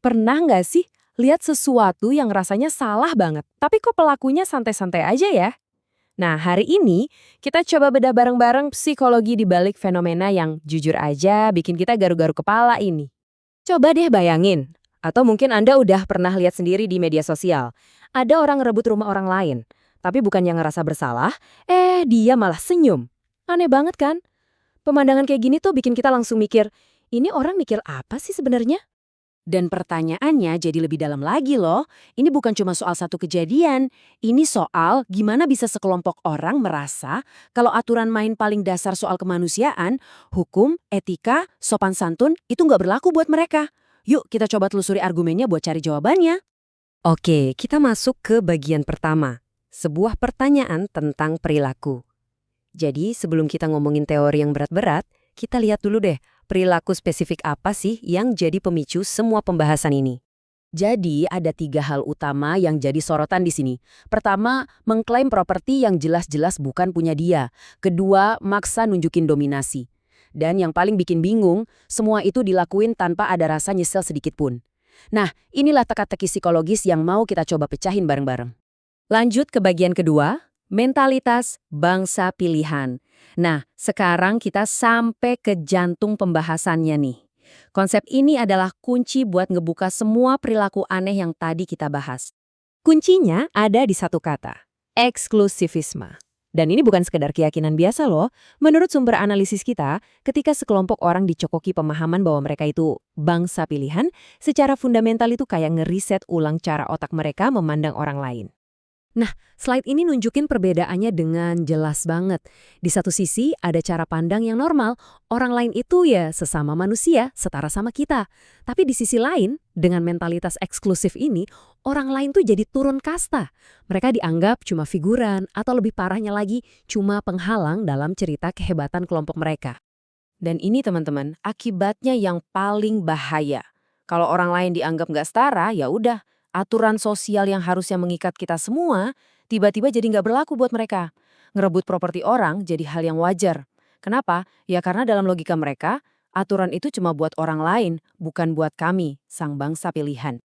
Pernah nggak sih lihat sesuatu yang rasanya salah banget, tapi kok pelakunya santai-santai aja ya? Nah, hari ini kita coba bedah bareng-bareng psikologi di balik fenomena yang jujur aja bikin kita garu-garu kepala ini. Coba deh bayangin, atau mungkin Anda udah pernah lihat sendiri di media sosial. Ada orang ngerebut rumah orang lain, tapi bukan yang ngerasa bersalah, dia malah senyum. Aneh banget kan? Pemandangan kayak gini tuh bikin kita langsung mikir, ini orang mikir apa sih sebenarnya? Dan pertanyaannya jadi lebih dalam lagi loh. Ini bukan cuma soal satu kejadian. Ini soal gimana bisa sekelompok orang merasa kalau aturan main paling dasar soal kemanusiaan, hukum, etika, sopan santun itu nggak berlaku buat mereka. Yuk kita coba telusuri argumennya buat cari jawabannya. Oke, kita masuk ke bagian pertama. Sebuah pertanyaan tentang perilaku. Jadi sebelum kita ngomongin teori yang berat-berat, kita lihat dulu deh perilaku spesifik apa sih yang jadi pemicu semua pembahasan ini. Jadi ada 3 hal utama yang jadi sorotan di sini. Pertama, mengklaim properti yang jelas-jelas bukan punya dia. Kedua, maksa nunjukin dominasi. Dan yang paling bikin bingung, semua itu dilakuin tanpa ada rasa nyesel sedikit pun. Nah, inilah teka-teki psikologis yang mau kita coba pecahin bareng-bareng. Lanjut ke bagian kedua, mentalitas bangsa pilihan. Nah, sekarang kita sampai ke jantung pembahasannya nih. Konsep ini adalah kunci buat ngebuka semua perilaku aneh yang tadi kita bahas. Kuncinya ada di satu kata, eksklusivisme. Dan ini bukan sekedar keyakinan biasa loh. Menurut sumber analisis kita, ketika sekelompok orang dicokoki pemahaman bahwa mereka itu bangsa pilihan, secara fundamental itu kayak ngeriset ulang cara otak mereka memandang orang lain. Nah, slide ini nunjukin perbedaannya dengan jelas banget. Di satu sisi, ada cara pandang yang normal. Orang lain itu ya sesama manusia, setara sama kita. Tapi di sisi lain, dengan mentalitas eksklusif ini, orang lain tuh jadi turun kasta. Mereka dianggap cuma figuran, atau lebih parahnya lagi, cuma penghalang dalam cerita kehebatan kelompok mereka. Dan ini teman-teman, akibatnya yang paling bahaya. Kalau orang lain dianggap nggak setara, ya udah. Aturan sosial yang harusnya mengikat kita semua, tiba-tiba jadi nggak berlaku buat mereka. Ngerebut properti orang jadi hal yang wajar. Kenapa? Ya karena dalam logika mereka, aturan itu cuma buat orang lain, bukan buat kami, sang bangsa pilihan.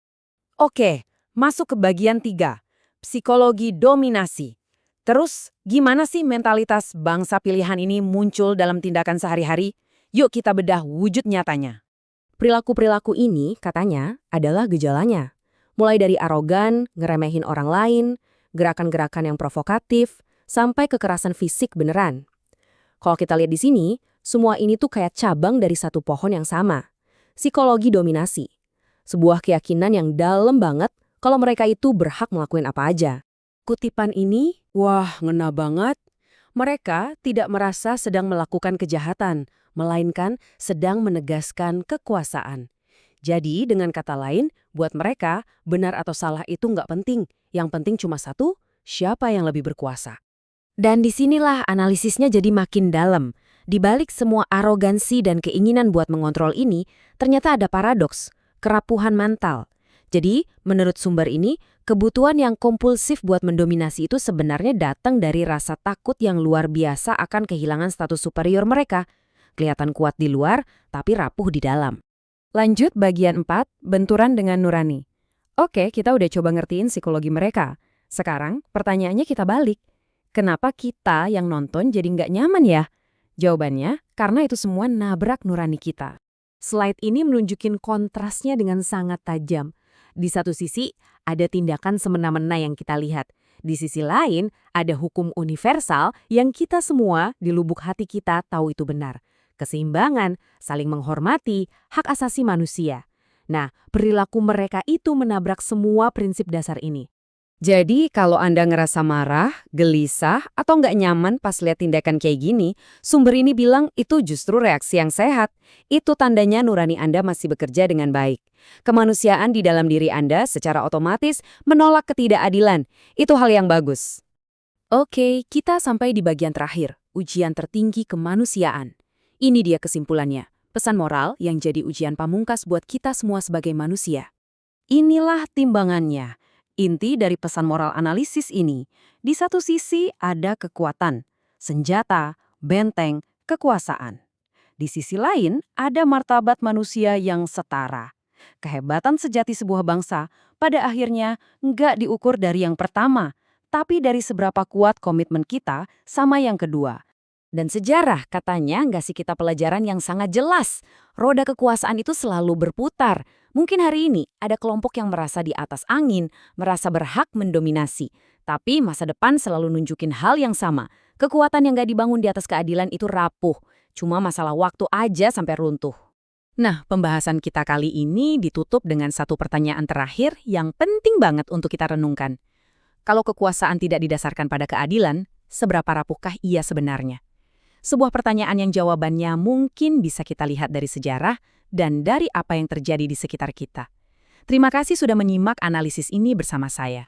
Oke, masuk ke bagian 3, psikologi dominasi. Terus, gimana sih mentalitas bangsa pilihan ini muncul dalam tindakan sehari-hari? Yuk kita bedah wujud nyatanya. Perilaku-perilaku ini, katanya, adalah gejalanya. Mulai dari arogan, ngeremehin orang lain, gerakan-gerakan yang provokatif, sampai kekerasan fisik beneran. Kalau kita lihat di sini, semua ini tuh kayak cabang dari satu pohon yang sama. Psikologi dominasi. Sebuah keyakinan yang dalam banget kalau mereka itu berhak ngelakuin apa aja. Kutipan ini, wah ngena banget. Mereka tidak merasa sedang melakukan kejahatan, melainkan sedang menegaskan kekuasaan. Jadi, dengan kata lain, buat mereka, benar atau salah itu nggak penting. Yang penting cuma satu, siapa yang lebih berkuasa. Dan disinilah analisisnya jadi makin dalam. Di balik semua arogansi dan keinginan buat mengontrol ini, ternyata ada paradoks, kerapuhan mental. Jadi, menurut sumber ini, kebutuhan yang kompulsif buat mendominasi itu sebenarnya datang dari rasa takut yang luar biasa akan kehilangan status superior mereka. Kelihatan kuat di luar, tapi rapuh di dalam. Lanjut bagian 4, benturan dengan nurani. Oke, kita udah coba ngertiin psikologi mereka. Sekarang, pertanyaannya kita balik. Kenapa kita yang nonton jadi nggak nyaman ya? Jawabannya, karena itu semua nabrak nurani kita. Slide ini menunjukin kontrasnya dengan sangat tajam. Di satu sisi, ada tindakan semena-mena yang kita lihat. Di sisi lain, ada hukum universal yang kita semua di lubuk hati kita tahu itu benar. Keseimbangan, saling menghormati, hak asasi manusia. Nah, perilaku mereka itu menabrak semua prinsip dasar ini. Jadi, kalau Anda ngerasa marah, gelisah, atau nggak nyaman pas lihat tindakan kayak gini, sumber ini bilang itu justru reaksi yang sehat. Itu tandanya nurani Anda masih bekerja dengan baik. Kemanusiaan di dalam diri Anda secara otomatis menolak ketidakadilan. Itu hal yang bagus. Oke, kita sampai di bagian terakhir, ujian tertinggi kemanusiaan. Ini dia kesimpulannya, pesan moral yang jadi ujian pamungkas buat kita semua sebagai manusia. Inilah timbangannya. Inti dari pesan moral analisis ini, di satu sisi ada kekuatan, senjata, benteng, kekuasaan. Di sisi lain ada martabat manusia yang setara. Kehebatan sejati sebuah bangsa pada akhirnya nggak diukur dari yang pertama, tapi dari seberapa kuat komitmen kita sama yang kedua. Dan sejarah katanya ngasih kita pelajaran yang sangat jelas. Roda kekuasaan itu selalu berputar. Mungkin hari ini ada kelompok yang merasa di atas angin, merasa berhak mendominasi. Tapi masa depan selalu nunjukin hal yang sama. Kekuatan yang nggak dibangun di atas keadilan itu rapuh. Cuma masalah waktu aja sampai runtuh. Nah, pembahasan kita kali ini ditutup dengan satu pertanyaan terakhir yang penting banget untuk kita renungkan. Kalau kekuasaan tidak didasarkan pada keadilan, seberapa rapuhkah ia sebenarnya? Sebuah pertanyaan yang jawabannya mungkin bisa kita lihat dari sejarah dan dari apa yang terjadi di sekitar kita. Terima kasih sudah menyimak analisis ini bersama saya.